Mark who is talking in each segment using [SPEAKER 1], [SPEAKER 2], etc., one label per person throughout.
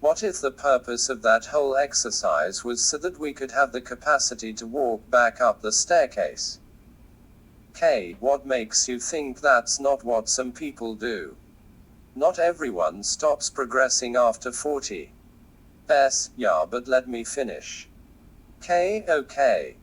[SPEAKER 1] What if the purpose of that whole exercise was so that we could have the capacity to walk back up the staircase? K. What makes you think that's not what some people do? Not everyone stops progressing after 40. S. Yeah, but let me finish. K. Okay.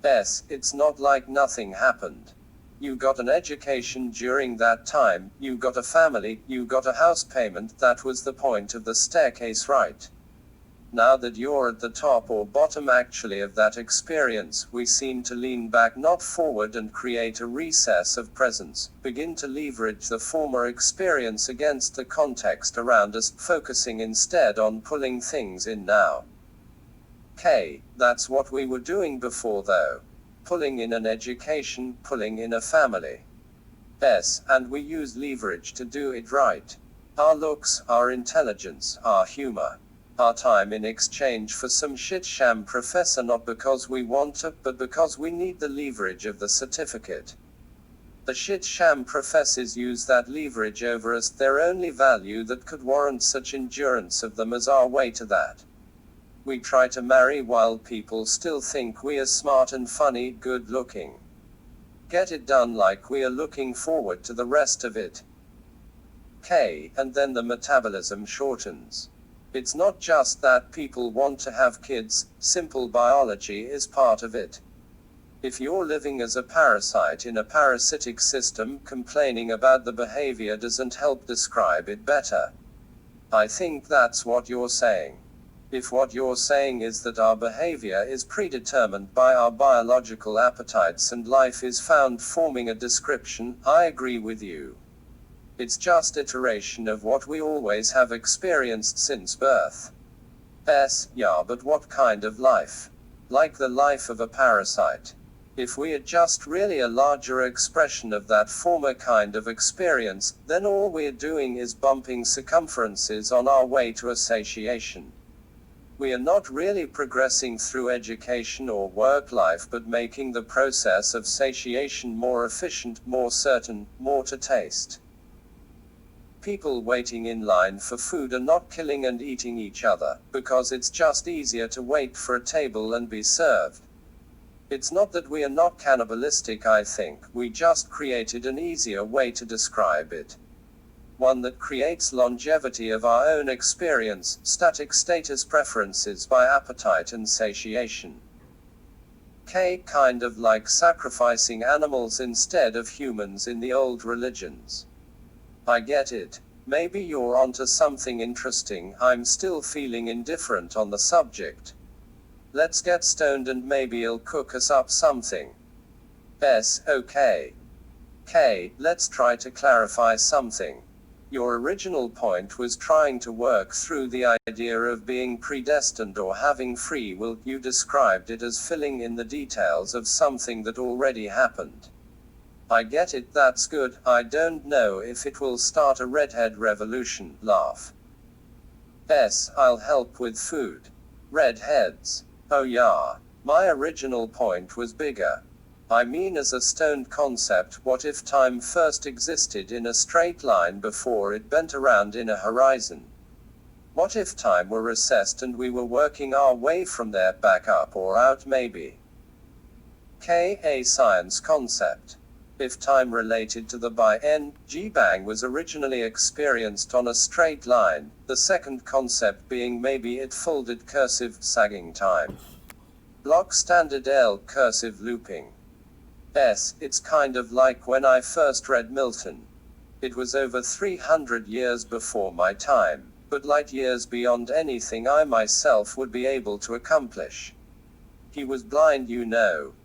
[SPEAKER 1] S. It's not like nothing happened. You got an education during that time, you got a family, you got a house payment. That was the point of the staircase, right? Now that you're at the top or bottom actually of that experience, we seem to lean back, not forward, and create a recess of presence, begin to leverage the former experience against the context around us, focusing instead on pulling things in now. K. That's what we were doing before though. Pulling in an education, pulling in a family. S. And we use leverage to do it right. Our looks, our intelligence, our humor. Our time in exchange for some shit sham professor, not because we want to, but because we need the leverage of the certificate. The shit sham professors use that leverage over us. Their only value that could warrant such endurance of them as our way to that. We try to marry while people still think we are smart and funny, good looking. Get it done like we are looking forward to the rest of it. K. And then the metabolism shortens. It's not just that people want to have kids, simple biology is part of it. If you're living as a parasite in a parasitic system, complaining about the behavior doesn't help describe it better. I think that's what you're saying. If what you're saying is that our behavior is predetermined by our biological appetites and life is found forming a description, I agree with you. It's just iteration of what we always have experienced since birth. S. Yeah, but what kind of life? Like the life of a parasite. If we are just really a larger expression of that former kind of experience, then all we're doing is bumping circumferences on our way to a satiation. We are not really progressing through education or work life, but making the process of satiation more efficient, more certain, more to taste. People waiting in line for food are not killing and eating each other, because it's just easier to wait for a table and be served. It's not that we are not cannibalistic, I think, we just created an easier way to describe it. One that creates longevity of our own experience, static status preferences by appetite and satiation. K. Kind of like sacrificing animals instead of humans in the old religions. I get it. Maybe you're onto something interesting. I'm still feeling indifferent on the subject. Let's get stoned and maybe you'll cook us up something. S. Okay. K. Let's try to clarify something. Your original point was trying to work through the idea of being predestined or having free will. You described it as filling in the details of something that already happened. I get it, that's good. I don't know if it will start a redhead revolution, laugh. S. I'll help with food. Redheads. Oh yeah. My original point was bigger. I mean, as a stoned concept, what if time first existed in a straight line before it bent around in a horizon? What if time were recessed and we were working our way from there back up or out maybe? K. A science concept. If time related to the G bang was originally experienced on a straight line, the second concept being maybe it folded cursive sagging time. Block standard L cursive looping. S. It's kind of like when I first read Milton. It was over 300 years before my time, but light years beyond anything I myself would be able to accomplish. He was blind, you know.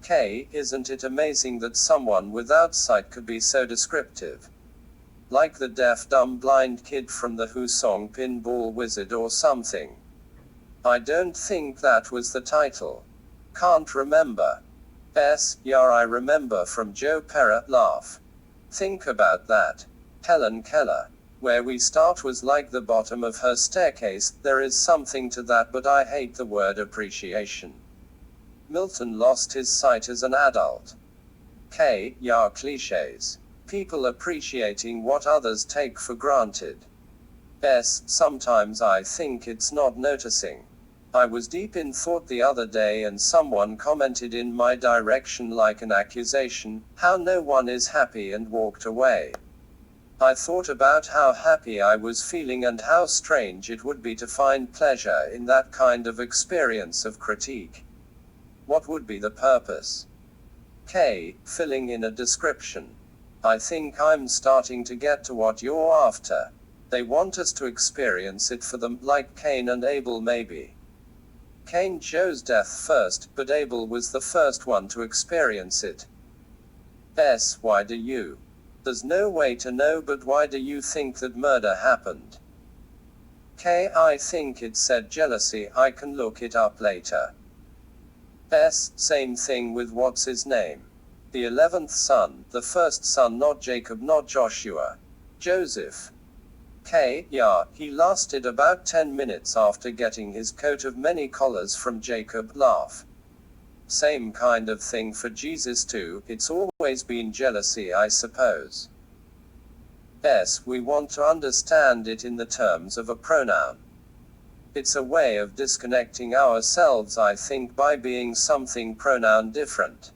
[SPEAKER 1] K. Isn't it amazing that someone without sight could be so descriptive? Like the deaf dumb blind kid from the Who song Pinball Wizard or something. I don't think that was the title. Can't remember. S. Yeah, I remember from Joe Pera, laugh. Think about that. Helen Keller. Where we start was like the bottom of her staircase. There is something to that, but I hate the word appreciation. Milton lost his sight as an adult. K. Yeah, cliches. People appreciating what others take for granted. S. Sometimes I think it's not noticing. I was deep in thought the other day and someone commented in my direction like an accusation, how no one is happy, and walked away. I thought about how happy I was feeling and how strange it would be to find pleasure in that kind of experience of critique. What would be the purpose? K. Filling in a description. I think I'm starting to get to what you're after. They want us to experience it for them, like Cain and Abel maybe. Cain chose death first, but Abel was the first one to experience it. S. Why do you? There's no way to know, but why do you think that murder happened? K. I think it said jealousy, I can look it up later. S. Same thing with what's his name? The 11th son, the first son, not Jacob, not Joshua. Joseph. K. Yeah, he lasted about 10 minutes after getting his coat of many collars from Jacob. Laugh. Same kind of thing for Jesus too, it's always been jealousy, I suppose. S. We want to understand it in the terms of a pronoun. It's a way of disconnecting ourselves, I think, by being something pronoun different.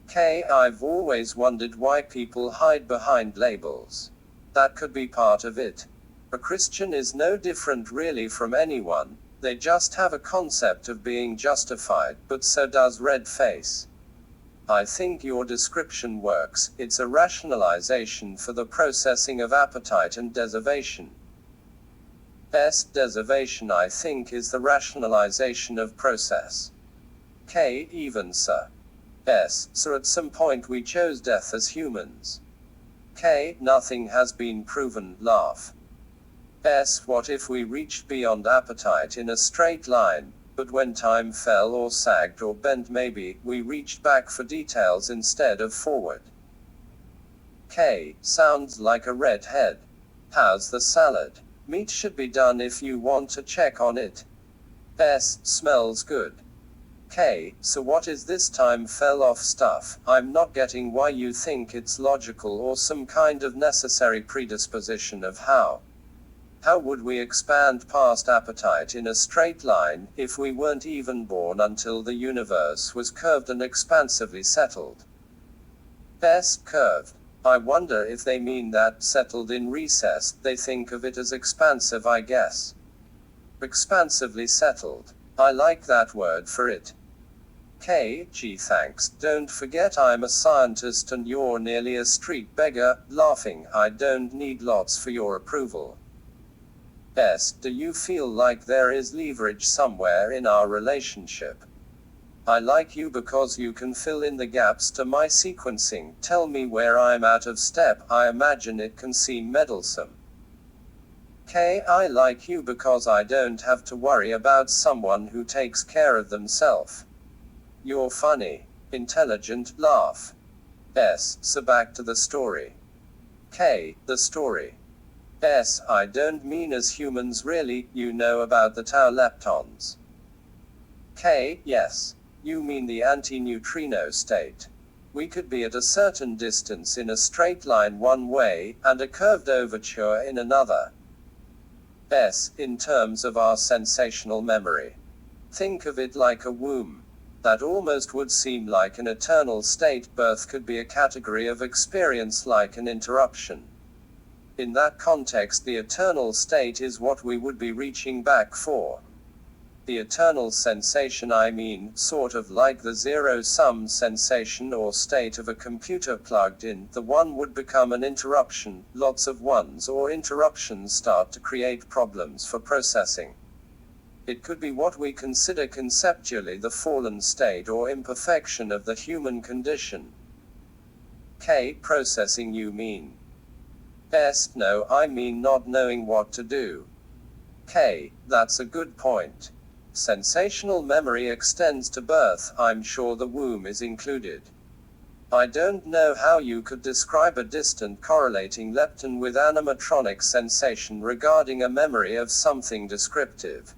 [SPEAKER 1] K. I've always wondered why people hide behind labels. That could be part of it. A Christian is no different really from anyone, they just have a concept of being justified, but so does red face. I think your description works, it's a rationalization for the processing of appetite and deservation. S. Deservation I think is the rationalization of process. K. Even sir. S. So at some point we chose death as humans. K. Nothing has been proven. Laugh. S. What if we reached beyond appetite in a straight line, but when time fell or sagged or bent maybe, we reached back for details instead of forward? K. Sounds like a red head. How's the salad? Meat should be done if you want to check on it. S. Smells good. K. So what is this time fell off stuff? I'm not getting why you think it's logical or some kind of necessary predisposition of how. How would we expand past appetite in a straight line, if we weren't even born until the universe was curved and expansively settled? S. Curved. I wonder if they mean that, settled in recess, they think of it as expansive, I guess. Expansively settled. I like that word for it. K. Gee thanks, don't forget I'm a scientist and you're nearly a street beggar. Laughing. I don't need lots for your approval. S. Do you feel like there is leverage somewhere in our relationship? I like you because you can fill in the gaps to my sequencing. Tell me where I'm out of step. I imagine it can seem meddlesome. K. I like you because I don't have to worry about someone who takes care of themselves. You're funny. Intelligent. Laugh. S. So back to the story. K. The story. S. I don't mean as humans really, you know about the tau leptons. K. Yes. You mean the anti-neutrino state. We could be at a certain distance in a straight line one way, and a curved overture in another. S. In terms of our sensational memory. Think of it like a womb. That almost would seem like an eternal state. Birth could be a category of experience like an interruption. In that context, the eternal state is what we would be reaching back for. The eternal sensation, I mean, sort of like the zero-sum sensation or state of a computer plugged in, the one would become an interruption, lots of ones or interruptions start to create problems for processing. It could be what we consider conceptually the fallen state or imperfection of the human condition. K. Processing you mean? S. No, I mean not knowing what to do. K. That's a good point. Sensational memory extends to birth, I'm sure the womb is included. I don't know how you could describe a distant correlating lepton with animatronic sensation regarding a memory of something descriptive.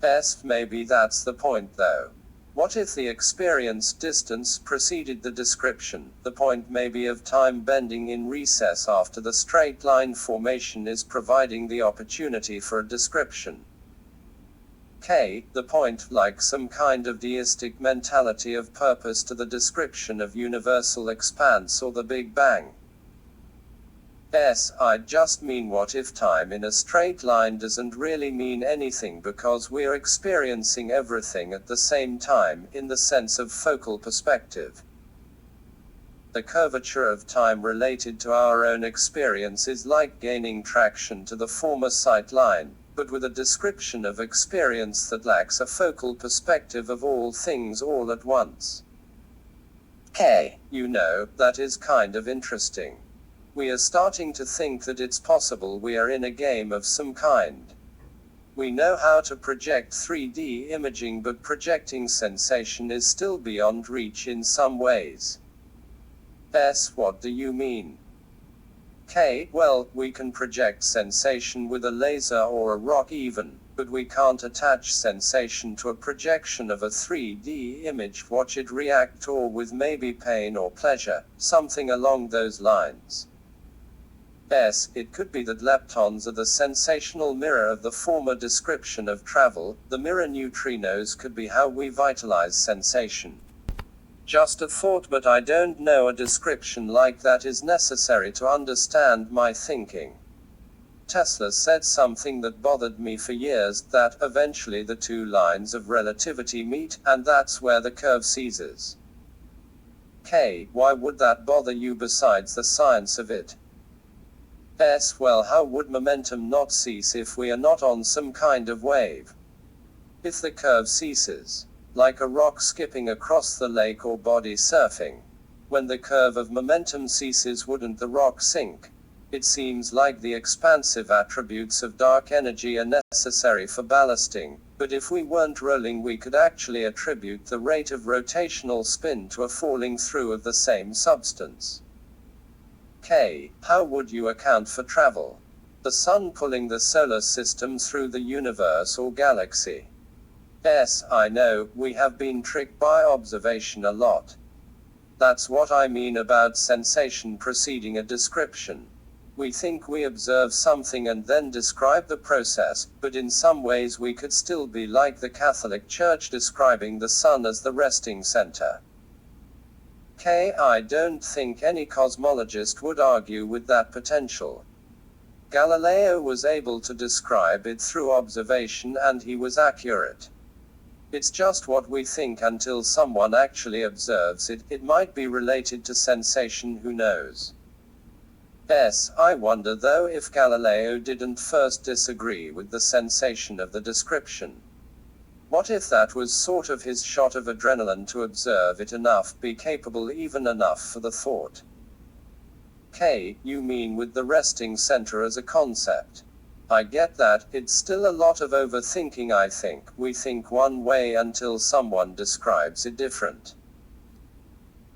[SPEAKER 1] S. Maybe that's the point though. What if the experienced distance preceded the description? The point may be of time bending in recess after the straight line formation is providing the opportunity for a description. K. The point, like some kind of deistic mentality of purpose to the description of universal expanse or the Big Bang. S. I just mean what if time in a straight line doesn't really mean anything because we're experiencing everything at the same time, in the sense of focal perspective. The curvature of time related to our own experience is like gaining traction to the former sight line, but with a description of experience that lacks a focal perspective of all things all at once. K. That is kind of interesting. We are starting to think that it's possible we are in a game of some kind. We know how to project 3D imaging, but projecting sensation is still beyond reach in some ways. S. What do you mean? K. Well, we can project sensation with a laser or a rock even, but we can't attach sensation to a projection of a 3D image, watch it react, or with maybe pain or pleasure, something along those lines. S. It could be that leptons are the sensational mirror of the former description of travel. The mirror neutrinos could be how we vitalize sensation. Just a thought, but I don't know a description like that is necessary to understand my thinking. Tesla said something that bothered me for years, that eventually the two lines of relativity meet, and that's where the curve ceases. K. Why would that bother you besides the science of it? S. Well, how would momentum not cease if we are not on some kind of wave? If the curve ceases, like a rock skipping across the lake or body surfing, when the curve of momentum ceases, wouldn't the rock sink? It seems like the expansive attributes of dark energy are necessary for ballasting, but if we weren't rolling, we could actually attribute the rate of rotational spin to a falling through of the same substance. K. How would you account for travel? The sun pulling the solar system through the universe or galaxy? S. I know, we have been tricked by observation a lot. That's what I mean about sensation preceding a description. We think we observe something and then describe the process, but in some ways we could still be like the Catholic Church describing the sun as the resting center. K. I don't think any cosmologist would argue with that potential. Galileo was able to describe it through observation and he was accurate. It's just what we think until someone actually observes it. It might be related to sensation, who knows? S. I wonder though if Galileo didn't first disagree with the sensation of the description. What if that was sort of his shot of adrenaline to observe it enough, be capable even enough for the thought? K. You mean with the resting center as a concept? I get that, it's still a lot of overthinking I think. We think one way until someone describes it different.